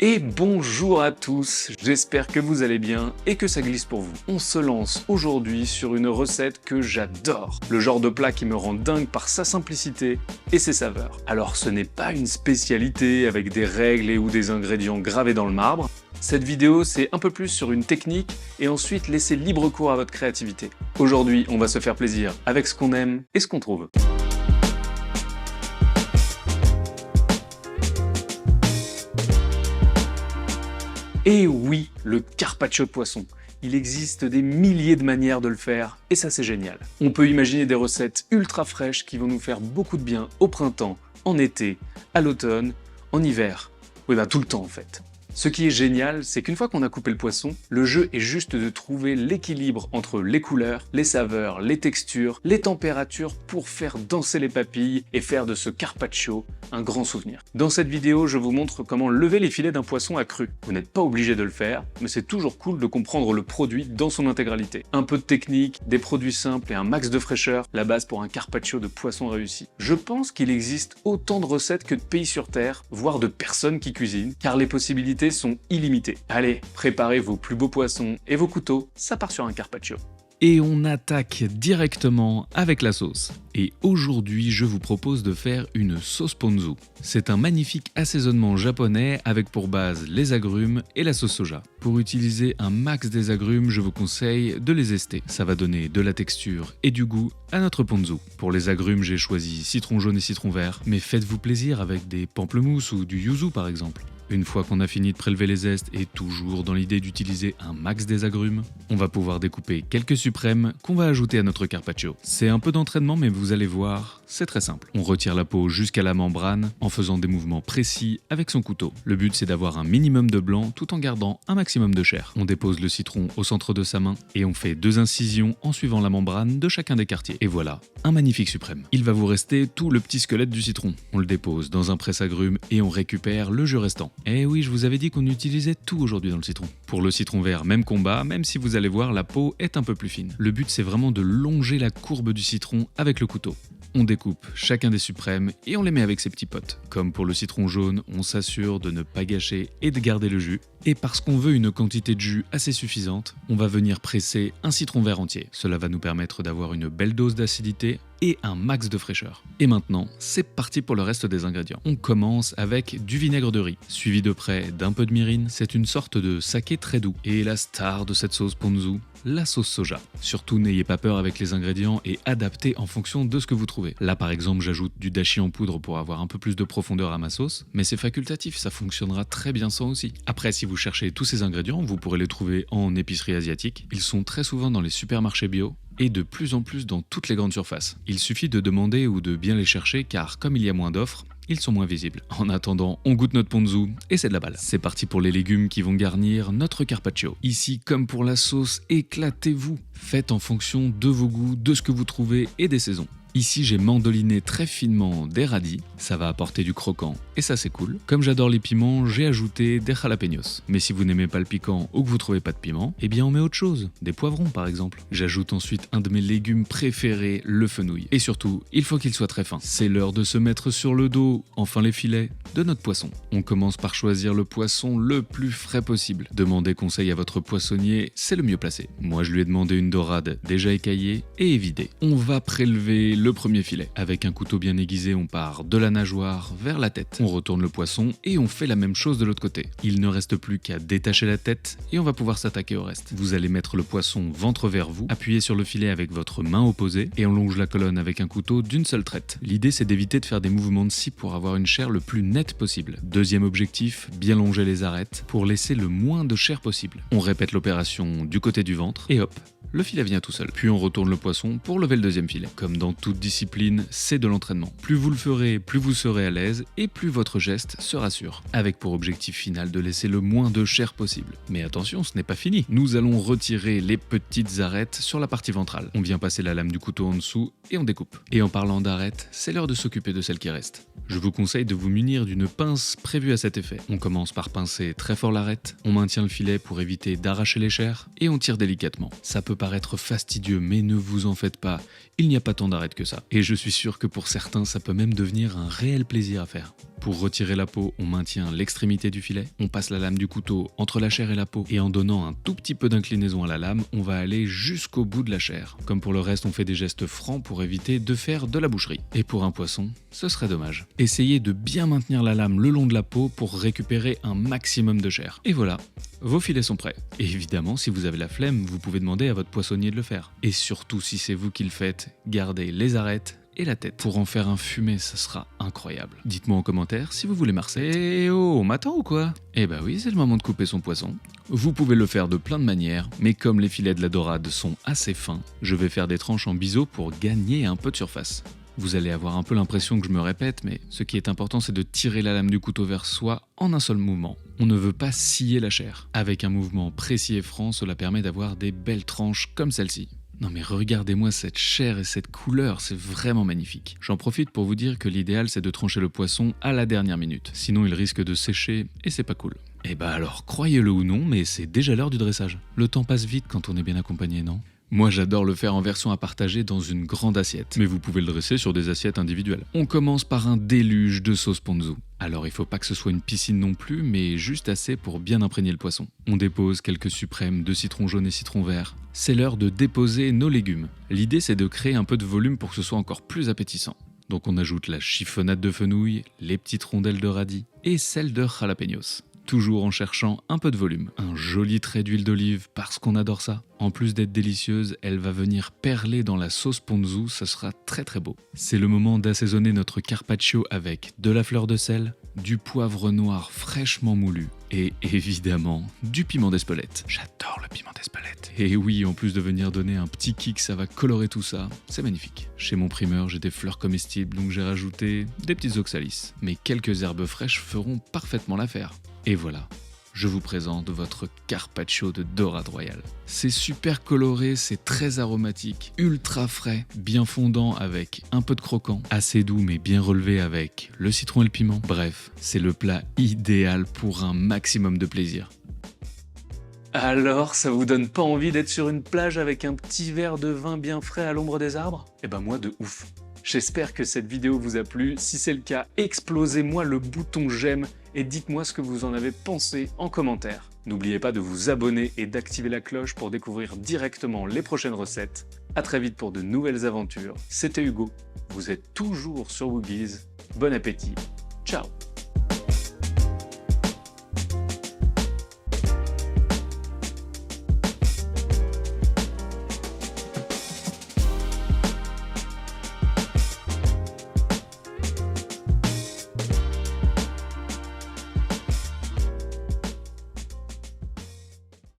Et bonjour à tous, j'espère que vous allez bien et que ça glisse pour vous. On se lance aujourd'hui sur une recette que j'adore, le genre de plat qui me rend dingue par sa simplicité et ses saveurs. Alors ce n'est pas une spécialité avec des règles et ou des ingrédients gravés dans le marbre. Cette vidéo c'est un peu plus sur une technique et ensuite laisser libre cours à votre créativité. Aujourd'hui on va se faire plaisir avec ce qu'on aime et ce qu'on trouve. Et oui, le carpaccio de poisson. Il existe des milliers de manières de le faire, et ça c'est génial. On peut imaginer des recettes ultra fraîches qui vont nous faire beaucoup de bien au printemps, en été, à l'automne, en hiver. Oui bah tout le temps en fait. Ce qui est génial, c'est qu'une fois qu'on a coupé le poisson, le jeu est juste de trouver l'équilibre entre les couleurs, les saveurs, les textures, les températures pour faire danser les papilles et faire de ce carpaccio un grand souvenir. Dans cette vidéo, je vous montre comment lever les filets d'un poisson à cru. Vous n'êtes pas obligé de le faire, mais c'est toujours cool de comprendre le produit dans son intégralité. Un peu de technique, des produits simples et un max de fraîcheur, la base pour un carpaccio de poisson réussi. Je pense qu'il existe autant de recettes que de pays sur Terre, voire de personnes qui cuisinent, car les possibilités sont illimitées. Allez, préparez vos plus beaux poissons et vos couteaux, ça part sur un carpaccio. Et on attaque directement avec la sauce. Et aujourd'hui, je vous propose de faire une sauce ponzu. C'est un magnifique assaisonnement japonais avec pour base les agrumes et la sauce soja. Pour utiliser un max des agrumes, je vous conseille de les ester. Ça va donner de la texture et du goût à notre ponzu. Pour les agrumes, j'ai choisi citron jaune et citron vert, mais faites-vous plaisir avec des pamplemousses ou du yuzu par exemple. Une fois qu'on a fini de prélever les zestes et toujours dans l'idée d'utiliser un max des agrumes, on va pouvoir découper quelques suprêmes qu'on va ajouter à notre carpaccio. C'est un peu d'entraînement mais vous allez voir, c'est très simple. On retire la peau jusqu'à la membrane en faisant des mouvements précis avec son couteau. Le but c'est d'avoir un minimum de blanc tout en gardant un maximum de chair. On dépose le citron au centre de sa main et on fait 2 incisions en suivant la membrane de chacun des quartiers. Et voilà, un magnifique suprême. Il va vous rester tout le petit squelette du citron. On le dépose dans un presse-agrumes et on récupère le jus restant. Eh oui, je vous avais dit qu'on utilisait tout aujourd'hui dans le citron. Pour le citron vert, même combat, même si vous allez voir, la peau est un peu plus fine. Le but, c'est vraiment de longer la courbe du citron avec le couteau. On découpe chacun des suprêmes et on les met avec ses petits potes. Comme pour le citron jaune, on s'assure de ne pas gâcher et de garder le jus. Et parce qu'on veut une quantité de jus assez suffisante, on va venir presser un citron vert entier. Cela va nous permettre d'avoir une belle dose d'acidité et un max de fraîcheur. Et maintenant, c'est parti pour le reste des ingrédients. On commence avec du vinaigre de riz, suivi de près d'un peu de mirin. C'est une sorte de saké très doux. Et la star de cette sauce ponzu, la sauce soja. Surtout, n'ayez pas peur avec les ingrédients et adaptez en fonction de ce que vous trouvez. Là, par exemple, j'ajoute du dashi en poudre pour avoir un peu plus de profondeur à ma sauce, mais c'est facultatif, ça fonctionnera très bien sans aussi. Après, si vous cherchez tous ces ingrédients, vous pourrez les trouver en épicerie asiatique. Ils sont très souvent dans les supermarchés bio et de plus en plus dans toutes les grandes surfaces. Il suffit de demander ou de bien les chercher car comme il y a moins d'offres, ils sont moins visibles. En attendant, on goûte notre ponzu et c'est de la balle. C'est parti pour les légumes qui vont garnir notre carpaccio. Ici, comme pour la sauce, éclatez-vous. Faites en fonction de vos goûts, de ce que vous trouvez et des saisons. Ici, j'ai mandoliné très finement des radis, ça va apporter du croquant et ça c'est cool. Comme j'adore les piments, j'ai ajouté des jalapenos. Mais si vous n'aimez pas le piquant ou que vous trouvez pas de piment, eh bien on met autre chose, des poivrons par exemple. J'ajoute ensuite un de mes légumes préférés, le fenouil. Et surtout, il faut qu'il soit très fin. C'est l'heure de se mettre sur le dos, enfin les filets, de notre poisson. On commence par choisir le poisson le plus frais possible. Demandez conseil à votre poissonnier, c'est le mieux placé. Moi je lui ai demandé une dorade déjà écaillée et évidée. On va prélever le premier filet. Avec un couteau bien aiguisé, on part de la nageoire vers la tête. On retourne le poisson et on fait la même chose de l'autre côté. Il ne reste plus qu'à détacher la tête et on va pouvoir s'attaquer au reste. Vous allez mettre le poisson ventre vers vous, appuyez sur le filet avec votre main opposée et on longe la colonne avec un couteau d'une seule traite. L'idée c'est d'éviter de faire des mouvements de scie pour avoir une chair le plus nette possible. Deuxième objectif, bien longer les arêtes pour laisser le moins de chair possible. On répète l'opération du côté du ventre et hop, le filet vient tout seul. Puis on retourne le poisson pour lever le deuxième filet. Comme dans toute discipline, c'est de l'entraînement. Plus vous le ferez, plus vous serez à l'aise et plus votre geste sera sûr. Avec pour objectif final de laisser le moins de chair possible. Mais attention, ce n'est pas fini. Nous allons retirer les petites arêtes sur la partie ventrale. On vient passer la lame du couteau en dessous et on découpe. Et en parlant d'arêtes, c'est l'heure de s'occuper de celles qui restent. Je vous conseille de vous munir d'une pince prévue à cet effet. On commence par pincer très fort l'arête, on maintient le filet pour éviter d'arracher les chairs et on tire délicatement. Ça peut paraître fastidieux mais ne vous en faites pas, il n'y a pas tant d'arêtes que ça. Et je suis sûr que pour certains, ça peut même devenir un réel plaisir à faire. Pour retirer la peau, on maintient l'extrémité du filet, on passe la lame du couteau entre la chair et la peau, et en donnant un tout petit peu d'inclinaison à la lame, on va aller jusqu'au bout de la chair. Comme pour le reste, on fait des gestes francs pour éviter de faire de la boucherie. Et pour un poisson, ce serait dommage. Essayez de bien maintenir la lame le long de la peau pour récupérer un maximum de chair. Et voilà, vos filets sont prêts. Et évidemment, si vous avez la flemme, vous pouvez demander à votre poissonnier de le faire. Et surtout, si c'est vous qui le faites, gardez les arêtes et la tête. Pour en faire un fumé, ça sera incroyable. Dites-moi en commentaire si vous voulez ma recette. Eh oh, on m'attend ou quoi? Eh bah oui, c'est le moment de couper son poisson. Vous pouvez le faire de plein de manières, mais comme les filets de la dorade sont assez fins, je vais faire des tranches en biseau pour gagner un peu de surface. Vous allez avoir un peu l'impression que je me répète, mais ce qui est important, c'est de tirer la lame du couteau vers soi en un seul mouvement. On ne veut pas scier la chair. Avec un mouvement précis et franc, cela permet d'avoir des belles tranches comme celle-ci. Non mais regardez-moi cette chair et cette couleur, c'est vraiment magnifique. J'en profite pour vous dire que l'idéal c'est de trancher le poisson à la dernière minute, sinon il risque de sécher et c'est pas cool. Et bah alors, croyez-le ou non, mais c'est déjà l'heure du dressage. Le temps passe vite quand on est bien accompagné, non ? Moi j'adore le faire en version à partager dans une grande assiette, mais vous pouvez le dresser sur des assiettes individuelles. On commence par un déluge de sauce ponzu. Alors il faut pas que ce soit une piscine non plus, mais juste assez pour bien imprégner le poisson. On dépose quelques suprêmes de citron jaune et citron vert. C'est l'heure de déposer nos légumes. L'idée c'est de créer un peu de volume pour que ce soit encore plus appétissant. Donc on ajoute la chiffonnade de fenouil, les petites rondelles de radis et celles de jalapenos. Toujours en cherchant un peu de volume. Un joli trait d'huile d'olive parce qu'on adore ça. En plus d'être délicieuse, elle va venir perler dans la sauce ponzu, ça sera très très beau. C'est le moment d'assaisonner notre carpaccio avec de la fleur de sel, du poivre noir fraîchement moulu et évidemment du piment d'Espelette. J'adore le piment d'Espelette. Et oui, en plus de venir donner un petit kick, ça va colorer tout ça. C'est magnifique. Chez mon primeur, j'ai des fleurs comestibles, donc j'ai rajouté des petites oxalis. Mais quelques herbes fraîches feront parfaitement l'affaire. Et voilà, je vous présente votre carpaccio de dorade royale. C'est super coloré, c'est très aromatique, ultra frais, bien fondant avec un peu de croquant, assez doux mais bien relevé avec le citron et le piment. Bref, c'est le plat idéal pour un maximum de plaisir. Alors, ça vous donne pas envie d'être sur une plage avec un petit verre de vin bien frais à l'ombre des arbres? Eh ben moi de ouf. J'espère que cette vidéo vous a plu. Si c'est le cas, explosez-moi le bouton j'aime et dites-moi ce que vous en avez pensé en commentaire. N'oubliez pas de vous abonner et d'activer la cloche pour découvrir directement les prochaines recettes. A très vite pour de nouvelles aventures. C'était Hugo. Vous êtes toujours sur Woogies. Bon appétit. Ciao.